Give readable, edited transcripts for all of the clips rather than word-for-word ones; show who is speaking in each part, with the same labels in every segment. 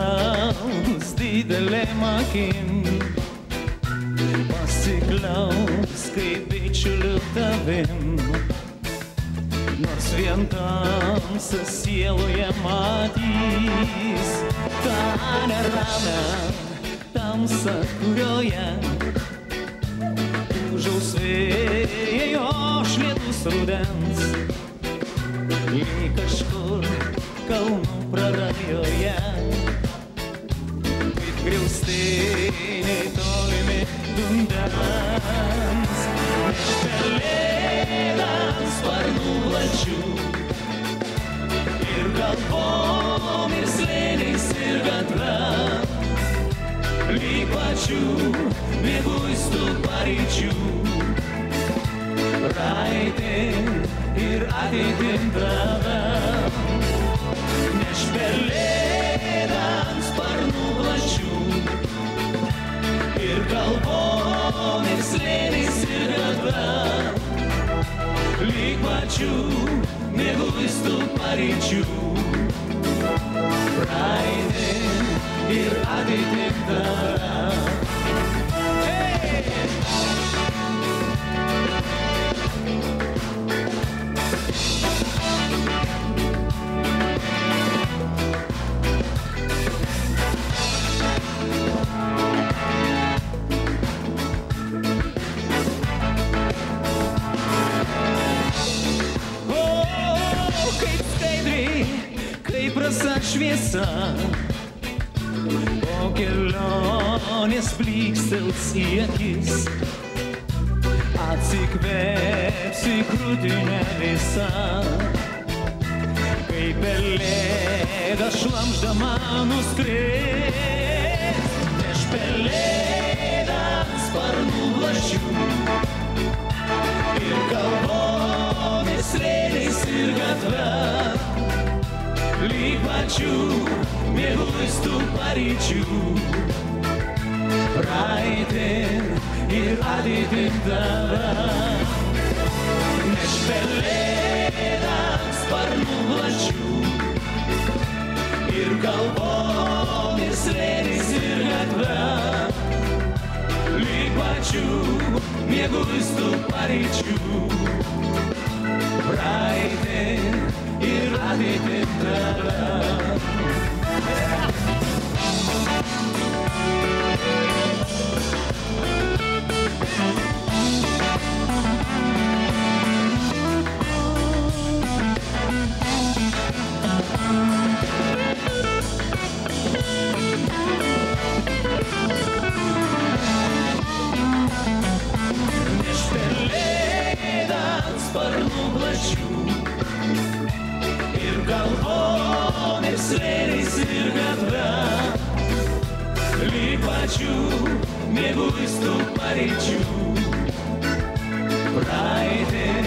Speaker 1: klaus didelėm akim, pasiklaus kaip bičiuliu tavim, nors vien tamsa sieloje matys tą neramią tamsą, kurioje užaus vėjo šlietus rudens, lyg kažkur kalnų prarajoje, kaip griaustiniai tolimi dundens, nešpelėdant sparnų plačių ir kalvom ir slėniais ir gatve, lyg pačių mieguistų paryčių, praeitin ir ateitin tave, nešpelėdant sparnų plačių ir kalvom ir slėniais ir gatve, lyg pačių mieguistų paryčių, praeitin ir ateitin tave. Kaip rasa šviesa, po kelionės blykstels į akis, atsikvėps į krūtinę visą, kaip pelėda šlamždama nuskris, nešpelėdant sparnų plačių ir kalvom ir slėniais ir gatve, lyg pačių mieguistų paryčių, praeitin ir ateitin tave, nešpelėdant sparnų plačių ir kalvom ir slėniais ir gatve, lyg pačių mieguistų paryčių, praeitin ir ateitin tave. Nešpelėdant sparnų plačių ir kalvom ir slėniais ir gatve, lyg pačių mieguistų paryčių, praeitin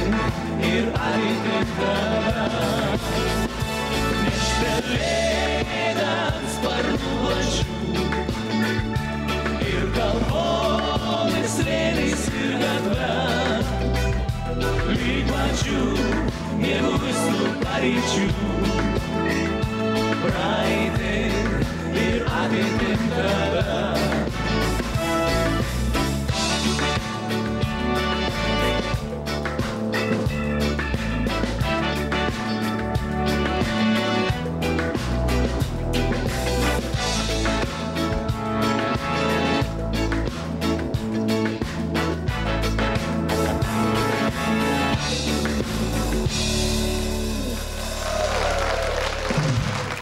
Speaker 1: ir ateitin tave, nešpelėdant sparnų plačių ir kalvom ir slėniais ir gatve, lyg pačių mieguistų paryčių, praeitin ir ateitin tave.